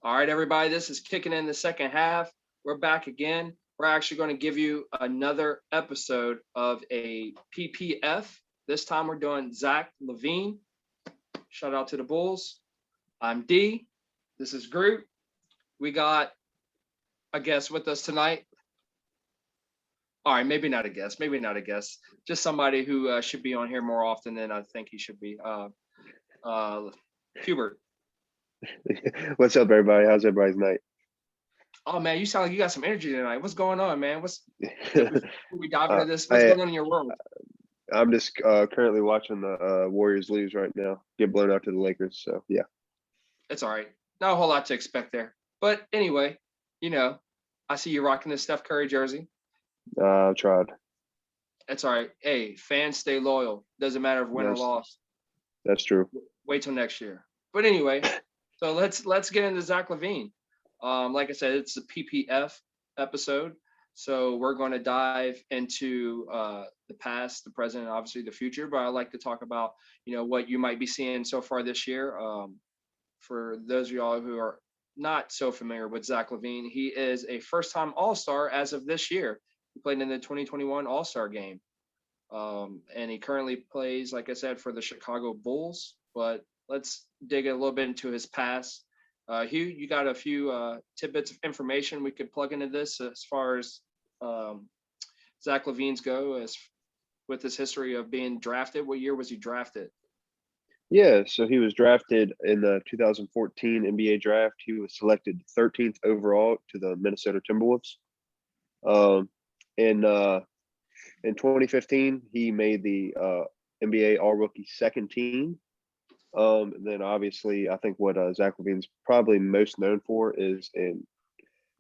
All right, everybody, this is kicking in the second half. We're back again. We're actually going to give you another episode of a PPF. This time we're doing Zack Lavine. Shout out to the Bulls. I'm D. This is Groot. We got a guest with us tonight. All right, maybe not a guest. Just somebody who should be on here more often than I think he should be. Hubert. What's up, everybody? How's everybody's night? Oh man, you sound like you got some energy tonight. What's going on, man? Before we dive into this, what's I, going on in your world? I'm just currently watching the Warriors lose right now, get blown out to the Lakers. So yeah, It's all right. Not a whole lot to expect there. But anyway, I see you rocking this Steph Curry jersey. I've tried. It's all right. Hey, fans stay loyal. Doesn't matter if win or loss. That's true. Wait till next year. But anyway, so let's get into Zack Lavine. Like I said, it's a PPF episode. So we're going to dive into the past, the present, and obviously the future. But I'd like to talk about, what you might be seeing so far this year. For those of y'all who are not so familiar with Zack Lavine, he is a first-time All-Star as of this year. He played in the 2021 All-Star game. And he currently plays, like I said, for the Chicago Bulls. But let's dig a little bit into his past. Hugh, you got a few tidbits of information we could plug into this as far as Zack Lavine's go, as with his history of being drafted. What year was he drafted? Yeah, so he was drafted in the 2014 NBA draft. He was selected 13th overall to the Minnesota Timberwolves. In 2015, he made the NBA All-Rookie second team. Then obviously, I think what Zack Lavine's probably most known for is in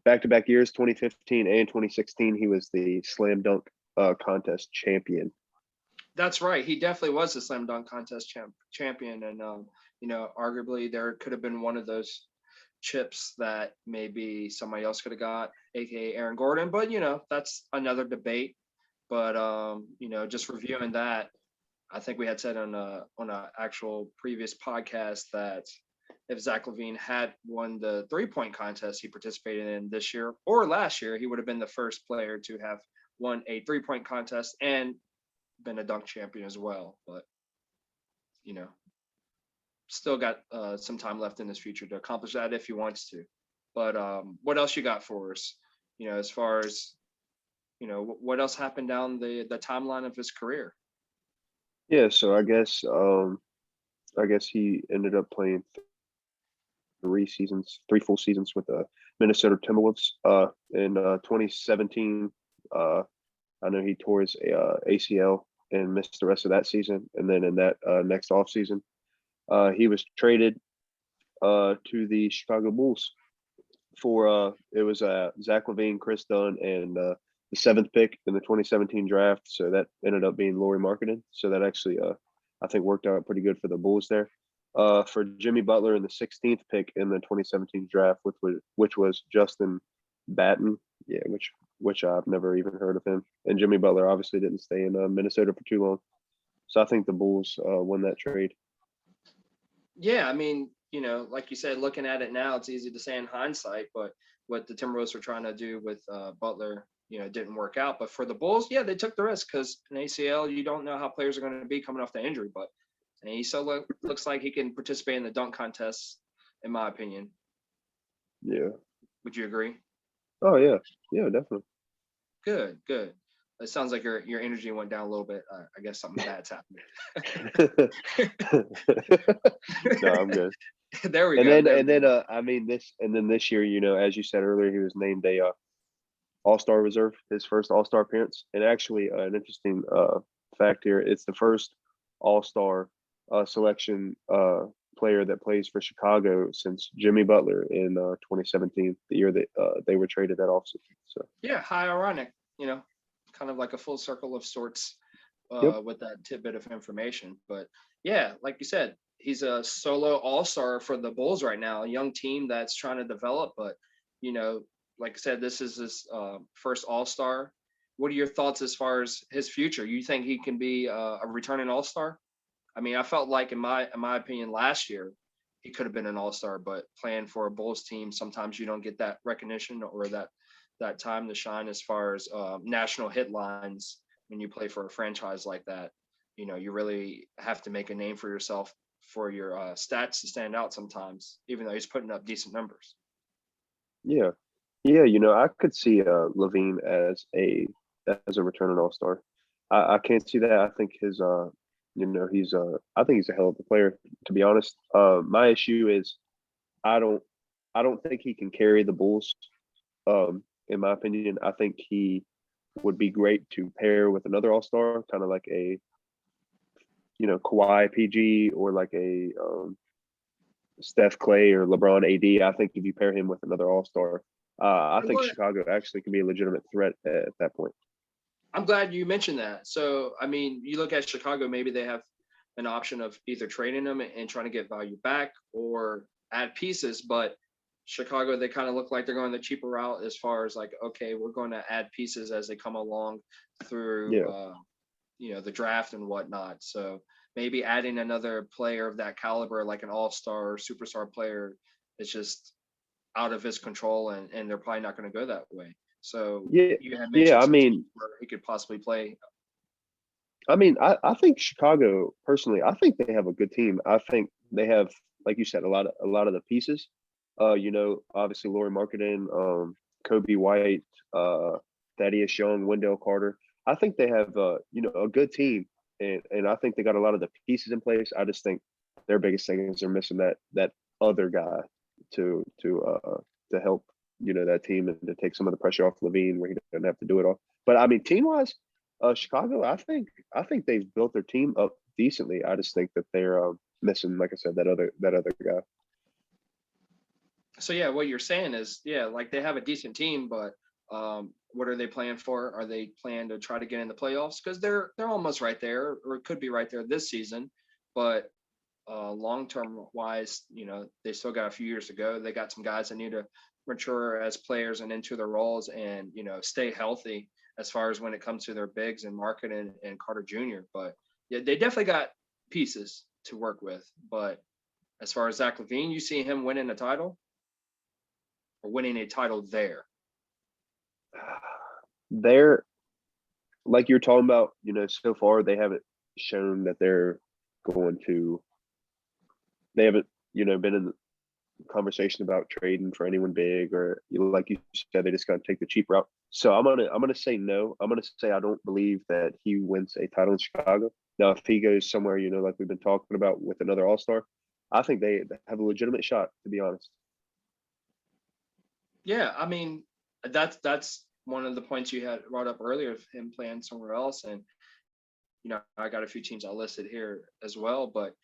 back-to-back years, 2015 and 2016, he was the slam dunk contest champion. That's right. He definitely was the slam dunk contest champion, and arguably there could have been one of those chips that maybe somebody else could have got, aka Aaron Gordon. But that's another debate. But just reviewing that, I think we had said on a actual previous podcast that if Zack Lavine had won the 3-point contest he participated in this year or last year, he would have been the first player to have won a 3-point contest and been a dunk champion as well. But still got some time left in his future to accomplish that if he wants to. But what else you got for us? As far as what else happened down the timeline of his career? Yeah, so I guess he ended up playing 3 full seasons with the Minnesota Timberwolves. In 2017, I know he tore his ACL and missed the rest of that season. And then in that next offseason, he was traded to the Chicago Bulls for it was Zack Lavine, Chris Dunn, and the 7th pick in the 2017 draft. So that ended up being Lauri Markkanen. So that actually, I think, worked out pretty good for the Bulls there. For Jimmy Butler in the 16th pick in the 2017 draft, which was Justin Batten, yeah, which I've never even heard of him. And Jimmy Butler obviously didn't stay in Minnesota for too long. So I think the Bulls won that trade. Yeah, I mean, like you said, looking at it now, it's easy to say in hindsight, but what the Timberwolves were trying to do with Butler, didn't work out. But for the Bulls, yeah, they took the risk because an ACL, you don't know how players are going to be coming off the injury. But he still looks like he can participate in the dunk contest, in my opinion. Yeah. Would you agree? Oh, yeah. Yeah, definitely. Good. It sounds like your energy went down a little bit. I guess something bad's happening. No, I'm good. There we go. This year, as you said earlier, he was named a All-Star reserve, his first All-Star appearance. And actually, an interesting fact here: it's the first All-Star selection player that plays for Chicago since Jimmy Butler in 2017, the year that they were traded that offseason. So yeah, how ironic, kind of like a full circle of sorts with that tidbit of information. But yeah, like you said, he's a solo all-star for the Bulls right now, a young team that's trying to develop. But, like I said, this is his first all-star. What are your thoughts as far as his future? You think he can be a returning all-star? I mean, I felt like in my opinion last year, he could have been an all-star, but playing for a Bulls team, sometimes you don't get that recognition or that time to shine as far as national headlines when you play for a franchise like that. You really have to make a name for yourself for your stats to stand out sometimes, even though he's putting up decent numbers. Yeah, yeah. I could see Levine as a returning All Star. I can't see that. I think he's I think he's a hell of a player. To be honest, my issue is I don't I don't think he can carry the Bulls. In my opinion, I think he would be great to pair with another All Star, kind of like a Kawhi PG or like a Steph Clay or LeBron AD. I think if you pair him with another All Star, I You know think what? Chicago actually can be a legitimate threat at that point. I'm glad you mentioned that. So, I mean, you look at Chicago, maybe they have an option of either trading them and trying to get value back or add pieces. But Chicago, they kind of look like they're going the cheaper route as far as like, okay, we're going to add pieces as they come along through, Yeah, the draft and whatnot. So maybe adding another player of that caliber, like an all-star or superstar player, is just out of his control, and they're probably not going to go that way. So yeah, you had yeah. mentioned some teams where he could possibly play. I think Chicago personally, I think they have a good team. I think they have, like you said, a lot of the pieces. Obviously Laurie Marketing, Kobe White, Thaddeus Young, Wendell Carter. I think they have a good team, and I think they got a lot of the pieces in place. I just think their biggest thing is they're missing that other guy to help that team and to take some of the pressure off Levine where he doesn't have to do it all. But I mean, team wise, Chicago, I think they've built their team up decently. I just think that they're missing, like I said, that other guy. So yeah, what you're saying is, yeah, like they have a decent team, but what are they playing for? Are they planning to try to get in the playoffs? Because they're almost right there, or it could be right there this season. But long term wise, they still got a few years to go. They got some guys that need to mature as players and into their roles, and stay healthy as far as when it comes to their bigs and Market and Carter Jr. But yeah, they definitely got pieces to work with. But as far as Zach Lavine, you see him winning a title or winning a title there. They're like you're talking about. So far they haven't shown that they're going to. They haven't been in the conversation about trading for anyone big, or like you said, they just got to take the cheap route. So I'm gonna say no. I'm gonna say I don't believe that he wins a title in Chicago. Now, if he goes somewhere, like we've been talking about with another All Star, I think they have a legitimate shot. To be honest. Yeah, I mean, that's one of the points you had brought up earlier of him playing somewhere else, and I got a few teams I listed here as well, but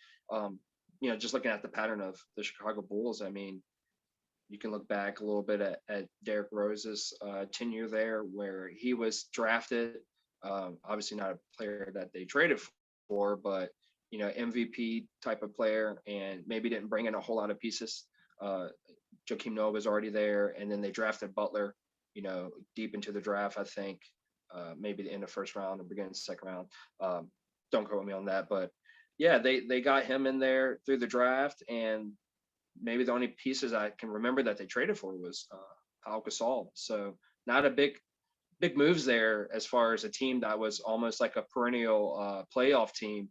just looking at the pattern of the Chicago Bulls, I mean, you can look back a little bit at Derrick Rose's tenure there, where he was drafted. Obviously, not a player that they traded for, but MVP type of player, and maybe didn't bring in a whole lot of pieces. Joakim Noah was already there, and then they drafted Butler, deep into the draft. I think maybe the end of first round or beginning of second round. Don't quote me on that, but yeah, they got him in there through the draft, and maybe the only pieces I can remember that they traded for was Pau Gasol. So not a big moves there as far as a team that was almost like a perennial playoff team,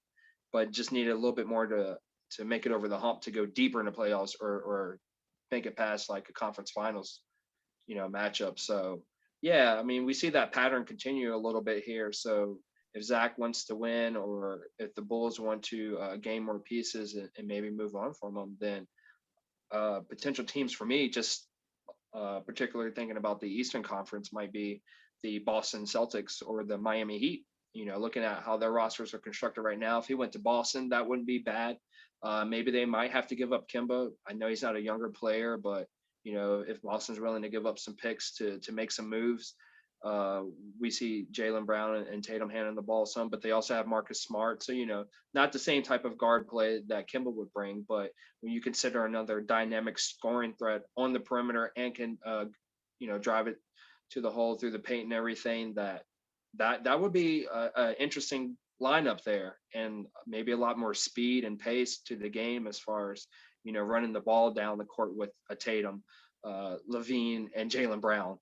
but just needed a little bit more to make it over the hump to go deeper in the playoffs or make it past like a conference finals, matchup. So yeah, I mean, we see that pattern continue a little bit here. So if Zach wants to win, or if the Bulls want to gain more pieces and maybe move on from them, then potential teams for me, just particularly thinking about the Eastern Conference, might be the Boston Celtics or the Miami Heat. Looking at how their rosters are constructed right now, if he went to Boston, that wouldn't be bad. Maybe they might have to give up Kimba. I know he's not a younger player, but if Boston's willing to give up some picks to make some moves, we see Jaylen Brown and Tatum handing the ball some, but they also have Marcus Smart. So, not the same type of guard play that Kimba would bring, but when you consider another dynamic scoring threat on the perimeter and can, drive it to the hole through the paint and everything, that would be an interesting lineup there, and maybe a lot more speed and pace to the game as far as running the ball down the court with a Tatum, Lavine, and Jaylen Brown.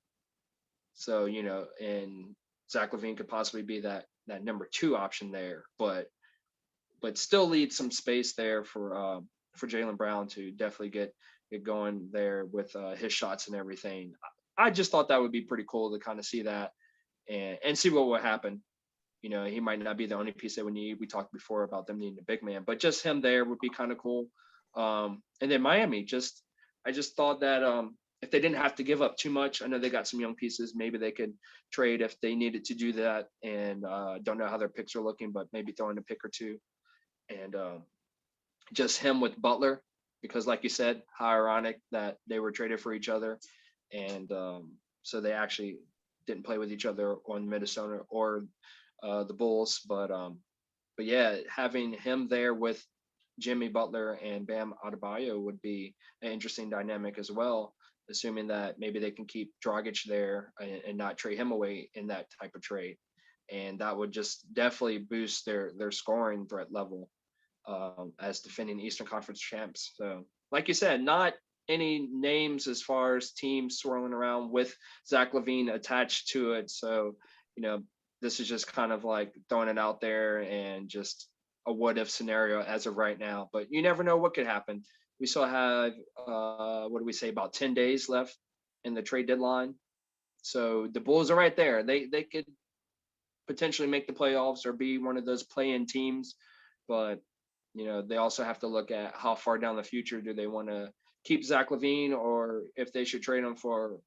So, and Zach Lavine could possibly be that number 2 option there, but still leave some space there for Jaylen Brown to definitely get going there with his shots and everything. I just thought that would be pretty cool to kind of see that and see what would happen. He might not be the only piece they would need. We talked before about them needing a big man, but just him there would be kind of cool. And then Miami, I just thought that if they didn't have to give up too much, I know they got some young pieces. Maybe they could trade if they needed to do that. And don't know how their picks are looking, but maybe throw in a pick or two. And just him with Butler, because like you said, how ironic that they were traded for each other. And so they actually didn't play with each other on Minnesota or the Bulls. But yeah, having him there with Jimmy Butler and Bam Adebayo would be an interesting dynamic as well, assuming that maybe they can keep Dragic there and not trade him away in that type of trade. And that would just definitely boost their scoring threat level as defending Eastern Conference champs. So, like you said, not any names as far as teams swirling around with Zach Lavine attached to it. So, this is just kind of like throwing it out there and just a what if scenario as of right now. But you never know what could happen. We still have what do we say, about 10 days left in the trade deadline. So the Bulls are right there. They could potentially make the playoffs or be one of those play-in teams, but they also have to look at how far down the future do they want to keep Zach Lavine, or if they should trade him for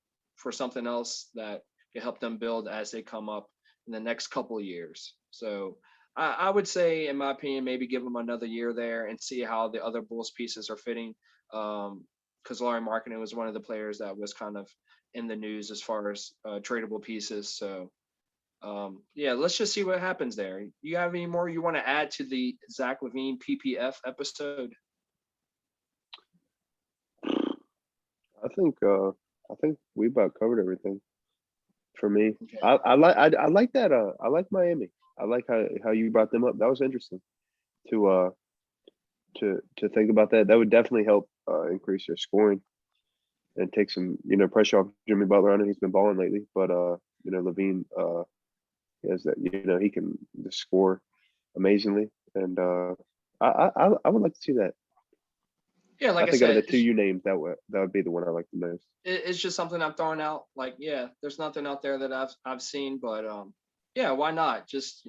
something else that can help them build as they come up in the next couple of years. So I would say, in my opinion, maybe give them another year there and see how the other Bulls pieces are fitting. Because Lauri Markkanen was one of the players that was kind of in the news as far as tradable pieces. So yeah, let's just see what happens there. You have any more you want to add to the Zach Lavine PPF episode? I think we about covered everything for me. Okay. I like that. I like Miami. I like how you brought them up. That was interesting to think about that. That would definitely help increase their scoring and take some pressure off Jimmy Butler. I know he's been balling lately, but Lavine has that he can just score amazingly, and I would like to see that. Yeah, like I think said, out of the two you named, that would be the one I like the most. It's just something I'm throwing out. Like, yeah, there's nothing out there that I've seen, but yeah, why not? Just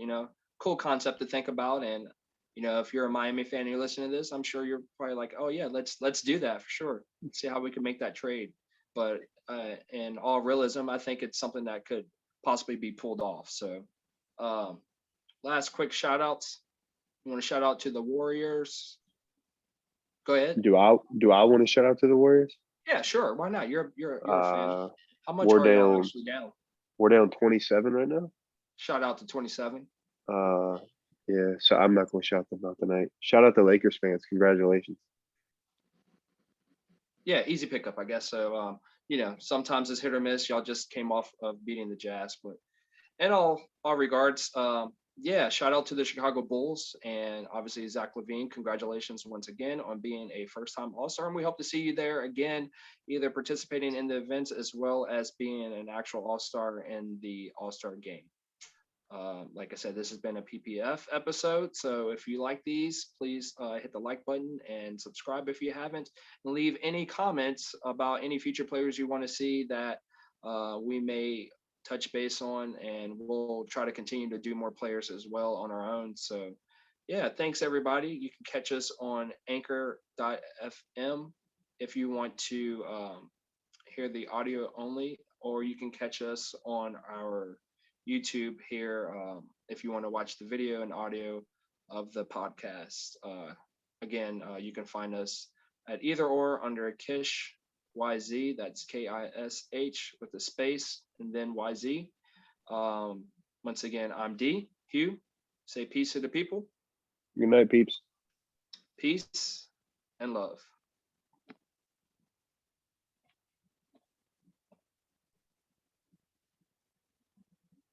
cool concept to think about. And if you're a Miami fan and you're listening to this, I'm sure you're probably like, oh yeah, let's do that for sure. Let's see how we can make that trade. But in all realism, I think it's something that could possibly be pulled off. So last quick shout outs. You want to shout out to the Warriors? Go ahead. Do I want to shout out to the Warriors? Yeah, sure. Why not? You're a fan. How much we're are y'all actually down? We're down 27 right now. Shout out to 27. Yeah. So I'm not gonna shout them out tonight. Shout out to Lakers fans. Congratulations. Yeah, easy pickup, I guess. So sometimes it's hit or miss. Y'all just came off of beating the Jazz, but in all regards, yeah, shout out to the Chicago Bulls and obviously Zach Lavine. Congratulations once again on being a first-time All-Star, and we hope to see you there again, either participating in the events as well as being an actual All-Star in the All-Star game. Like I said, this has been a PPF episode, so if you like these, please hit the like button and subscribe if you haven't, and leave any comments about any future players you want to see that we may touch base on, and we'll try to continue to do more players as well on our own. So yeah, thanks everybody. You can catch us on anchor.fm if you want to hear the audio only, or you can catch us on our YouTube here if you want to watch the video and audio of the podcast. Again, you can find us at either or under Kish YZ. That's KISH with a space and then YZ. Once again, I'm D. Hugh. Say peace to the people. Good night, peeps. Peace and love.